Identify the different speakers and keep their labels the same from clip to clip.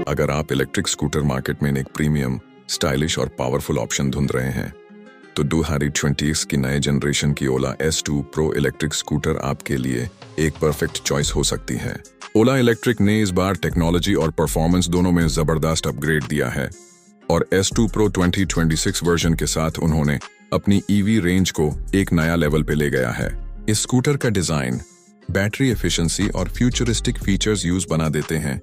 Speaker 1: अगर आप electric scooter market में एक प्रीमियम, स्टाइलिश और पावरफुल ऑप्शन ढूंढ रहे हैं, तो 2020 की नए जनरेशन की ओला S2 Pro इलेक्ट्रिक स्कूटर आपके लिए एक परफेक्ट चॉइस हो सकती है। ओला इलेक्ट्रिक ने इस बार टेक्नोलॉजी और परफॉर्मेंस दोनों में जबरदस्त अपग्रेड दिया है और S2 Pro 2026 वर्जन के साथ उन्होंने अपनी EV रेंज को एक नया लेवल पे ले गया है। इस स्कूटर का डिजाइन, बैटरी एफिशिएंसी और फ्यूचरिस्टिक फीचर्स यूज बना देते हैं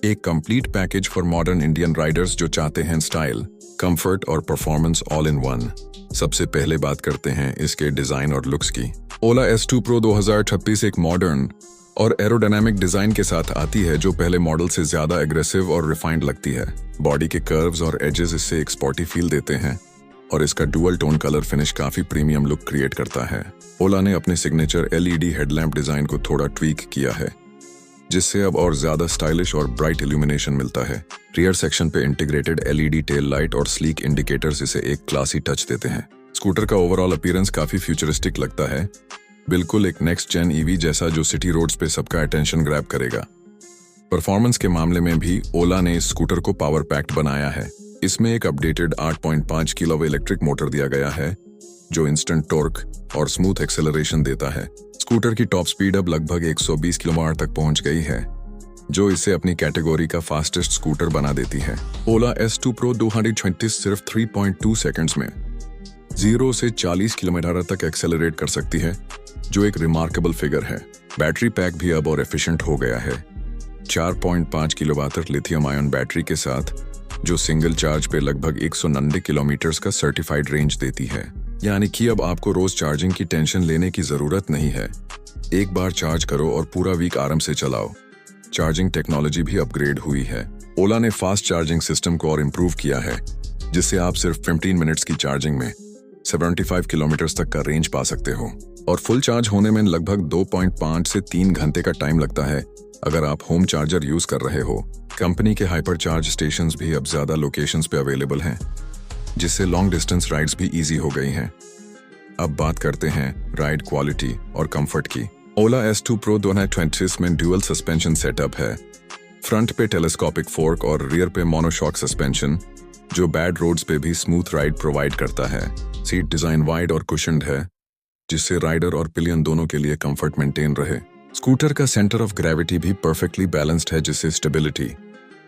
Speaker 1: एक complete package for modern Indian Riders जो चाहते हैं स्टाइल, कंफर्ट और परफॉर्मेंस ऑल इन वन। सबसे पहले बात करते हैं इसके डिजाइन और लुक्स की। ओला S2 Pro 2026 एक मॉडर्न और एरोडायनामिक डिजाइन के साथ आती है जो पहले मॉडल से ज्यादा एग्रेसिव और रिफाइंड लगती है। बॉडी के कर्व्स और एजेस इससे एक स्पॉटी फील देते हैं और इसका डुअल टोन कलर फिनिश काफी प्रीमियम लुक क्रिएट करता है। ओला ने अपने सिग्नेचर LED हेडलैम्प डिजाइन को थोड़ा ट्वीक किया है जिससे अब और ज्यादा स्टाइलिश और ब्राइट इल्यूमिनेशन मिलता है। रियर सेक्शन पे इंटीग्रेटेड LED टेल लाइट और स्लीक इंडिकेटर्स इसे एक क्लासी टच देते हैं। स्कूटर का ओवरऑल अपीयरेंस काफी फ्यूचरिस्टिक लगता है, बिल्कुल एक नेक्स्ट जेन EV जैसा जो सिटी रोड्स पे सबका अटेंशन ग्रैब करेगा। परफॉर्मेंस के मामले में भी ओला ने इस स्कूटर को पावर पैक्ड बनाया है। इसमें एक अपडेटेड 8.5 किलो इलेक्ट्रिक मोटर दिया गया है जो इंस्टेंट टॉर्क और स्मूथ एक्सेलरेशन देता है। स्कूटर की टॉप स्पीड अब लगभग 120 किलोमीटर तक पहुंच गई है जो इसे अपनी कैटेगरी का फास्टेस्ट स्कूटर बना देती है। ओला S2 Pro 2026 सिर्फ 3.2 सेकंड्स में 0 से 40 किलोमीटर तक एक्सेलरेट कर सकती है जो एक रिमार्केबल फिगर है। बैटरी पैक भी अब और एफिशिएंट हो गया है 4.5 किलोवाट लिथियम आयन बैटरी के साथ जो सिंगल चार्ज पे लगभग 190 किलोमीटर का सर्टिफाइड रेंज देती है। यानी कि अब आपको रोज चार्जिंग की टेंशन लेने की जरूरत नहीं है। एक बार चार्ज करो और पूरा वीक आराम से चलाओ। चार्जिंग टेक्नोलॉजी भी अपग्रेड हुई है। ओला ने फास्ट चार्जिंग सिस्टम को और इम्प्रूव किया है जिससे आप सिर्फ 15 मिनट्स की चार्जिंग में 75 किलोमीटर तक का रेंज पा सकते हो और फुल चार्ज होने में लगभग 2.5 से 3 घंटे का टाइम लगता है अगर आप होम चार्जर यूज कर रहे हो। कंपनी के हाइपर चार्ज स्टेशंस भी अब ज्यादा लोकेशंस पे अवेलेबल हैं जिससे लॉन्ग डिस्टेंस राइड्स भी इजी हो गई हैं। अब बात करते हैं राइड क्वालिटी और कंफर्ट की। ओला S2 Pro 2026 में ड्यूअल सस्पेंशन सेटअप है। फ्रंट पे टेलीस्कोपिक फोर्क और रियर पे मोनोशॉक सस्पेंशन जो बैड रोड्स पे भी स्मूथ राइड प्रोवाइड करता है। सीट डिजाइन वाइड और कुशन्ड है जिससे राइडर और पिलियन दोनों के लिए कंफर्ट मेंटेन रहे। स्कूटर का सेंटर ऑफ ग्रेविटी भी परफेक्टली बैलेंस्ड है जिससे स्टेबिलिटी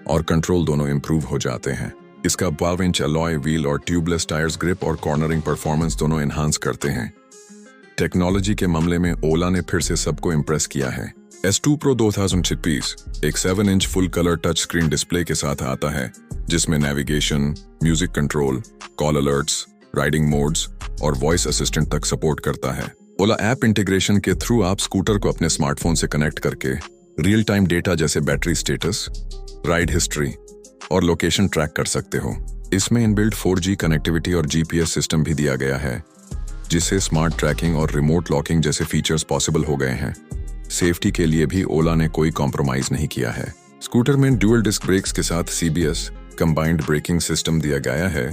Speaker 1: और कंट्रोल दोनों इंप्रूव हो जाते हैं। इसका 12 इंच अलॉय व्हील और ट्यूबलेस टायर्स ग्रिप और कॉर्नरिंग परफॉर्मेंस दोनों एनहांस करते हैं। टेक्नोलॉजी के मामले में ओला ने फिर से सबको इम्प्रेस किया है। S2 Pro 2026 एक 7 inch full colour touch screen display के साथ आता है जिसमें navigation, music control, call alerts, riding modes और वॉइस असिस्टेंट तक सपोर्ट करता है। ओला ऐप इंटीग्रेशन के थ्रू आप स्कूटर को अपने स्मार्टफोन से कनेक्ट करके रियल टाइम डेटा जैसे बैटरी स्टेटस, राइड हिस्ट्री और लोकेशन ट्रैक कर सकते हो। इसमें इनबिल्ट 4G कनेक्टिविटी और GPS सिस्टम भी दिया गया है जिससे स्मार्ट ट्रैकिंग और रिमोट लॉकिंग जैसे फीचर्स पॉसिबल हो गए हैं। सेफ्टी के लिए भी ओला ने कोई कॉम्प्रोमाइज नहीं किया है। स्कूटर में ड्यूअल डिस्क ब्रेक्स के साथ CBS कंबाइंड ब्रेकिंग सिस्टम दिया गया है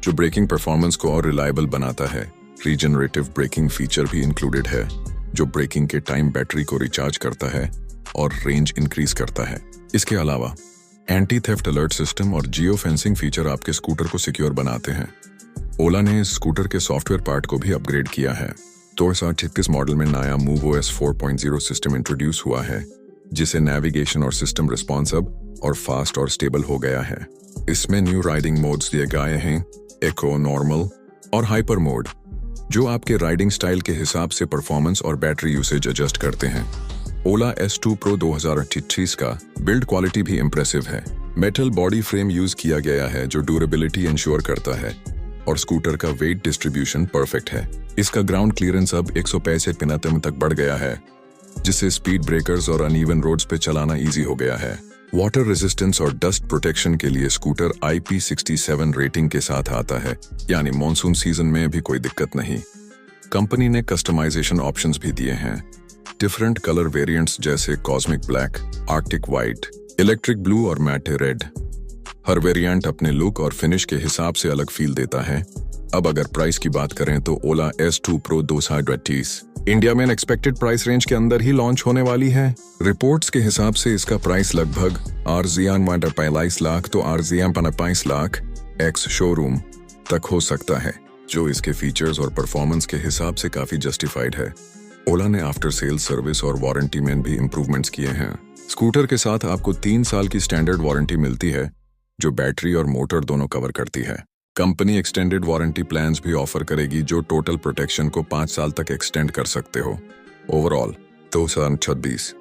Speaker 1: जो ब्रेकिंग परफॉर्मेंस को और रिलायबल बनाता है। रीजनरेटिव ब्रेकिंग फीचर भी इंक्लूडेड है जो ब्रेकिंग के टाइम बैटरी को रिचार्ज करता है और रेंज इंक्रीज करता है। इसके अलावा एंटी थेफ्ट अलर्ट सिस्टम और जियो फेंसिंग फीचर आपके स्कूटर को सिक्योर बनाते हैं। ओला ने इस स्कूटर के सॉफ्टवेयर पार्ट को भी अपग्रेड किया है। 2026 मॉडल में नया MoveOS 4.0 सिस्टम इंट्रोड्यूस हुआ है जिसे नेविगेशन और सिस्टम रिस्पॉन्स अब और फास्ट और स्टेबल हो गया है। इसमें न्यू राइडिंग मोड्स दिए गए हैं, इको, नॉर्मल और हाइपर मोड, जो आपके राइडिंग स्टाइल के हिसाब से परफॉर्मेंस और बैटरी यूसेज एडजस्ट करते हैं। ओला S2 Pro 2026 का बिल्ड क्वालिटी भी इम्प्रेसिव है। मेटल बॉडी फ्रेम यूज किया गया है जो ड्यूरेबिलिटी इंश्योर करता है और स्कूटर का वेट डिस्ट्रीब्यूशन परफेक्ट है। इसका ग्राउंड क्लियरेंस अब 165 पिनातम तक बढ़ गया है जिससे स्पीड ब्रेकर्स और अनइवन रोड्स पे चलाना इजी हो गया है। वाटर रेजिस्टेंस और डस्ट प्रोटेक्शन के लिए स्कूटर IP67 रेटिंग के साथ आता है, यानी मॉनसून सीजन में भी कोई दिक्कत नहीं। कंपनी ने कस्टमाइजेशन ऑप्शंस भी दिए हैं। डिफरेंट कलर वेरिएंट्स जैसे cosmic black, Arctic white, electric blue और मैटे रेड। हर वेरिएंट अपने लुक और फिनिश के हिसाब से अलग फील देता है। अब अगर प्राइस की बात करें तो ओला S2 Pro 2020 इंडिया में एक्सपेक्टेड प्राइस रेंज के अंदर ही लॉन्च होने वाली है। रिपोर्ट्स के हिसाब से इसका प्राइस लगभग RZN 45 लाख तो RZN 45 लाख एक्स शोरूम तक हो सकता है, जो इसके फीचर्स और परफॉर्मेंस के हिसाब से काफी जस्टिफाइड है। ओला ने आफ्टर सेल सर्विस और वारंटी में भी इंप्रूवमेंट्स किए हैं। स्कूटर के साथ आपको 3 साल की स्टैंडर्ड वारंटी मिलती है, जो बैटरी और मोटर दोनों कवर करती है। कंपनी एक्सटेंडेड वारंटी प्लान्स भी ऑफर करेगी, जो टोटल प्रोटेक्शन को 5 साल तक एक्सटेंड कर सकते हो। ओवरऑल 2026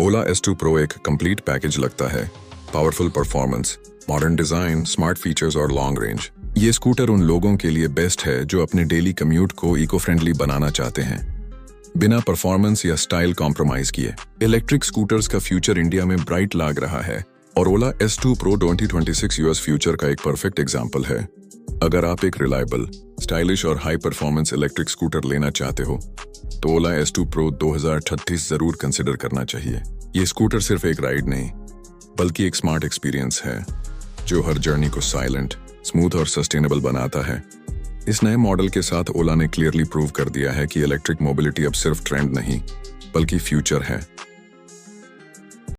Speaker 1: ओला S2 Pro एक कंप्लीट पैकेज लगता है। Powerful performance, modern design, smart features और लॉन्ग रेंज। ये स्कूटर उन लोगों के लिए बेस्ट है जो अपने डेली कम्यूट को इको फ्रेंडली बनाना चाहते हैं, बिना परफॉर्मेंस या स्टाइल कॉम्प्रोमाइज किए। इलेक्ट्रिक स्कूटर्स का फ्यूचर इंडिया में ब्राइट लग रहा है और ओला S2 Pro 2026 यूएस फ्यूचर का एक परफेक्ट एग्जाम्पल है। अगर आप एक रिलायबल, स्टाइलिश और हाई परफॉर्मेंस इलेक्ट्रिक स्कूटर लेना चाहते हो तो ओला S2 Pro 2038 जरूर कंसिडर करना चाहिए। ये स्कूटर सिर्फ एक राइड नहीं, बल्कि एक स्मार्ट एक्सपीरियंस है जो हर जर्नी को साइलेंट, स्मूथ और सस्टेनेबल बनाता है। इस नए मॉडल के साथ ओला ने क्लियरली प्रूव कर दिया है कि इलेक्ट्रिक मोबिलिटी अब सिर्फ ट्रेंड नहीं, बल्कि फ्यूचर है।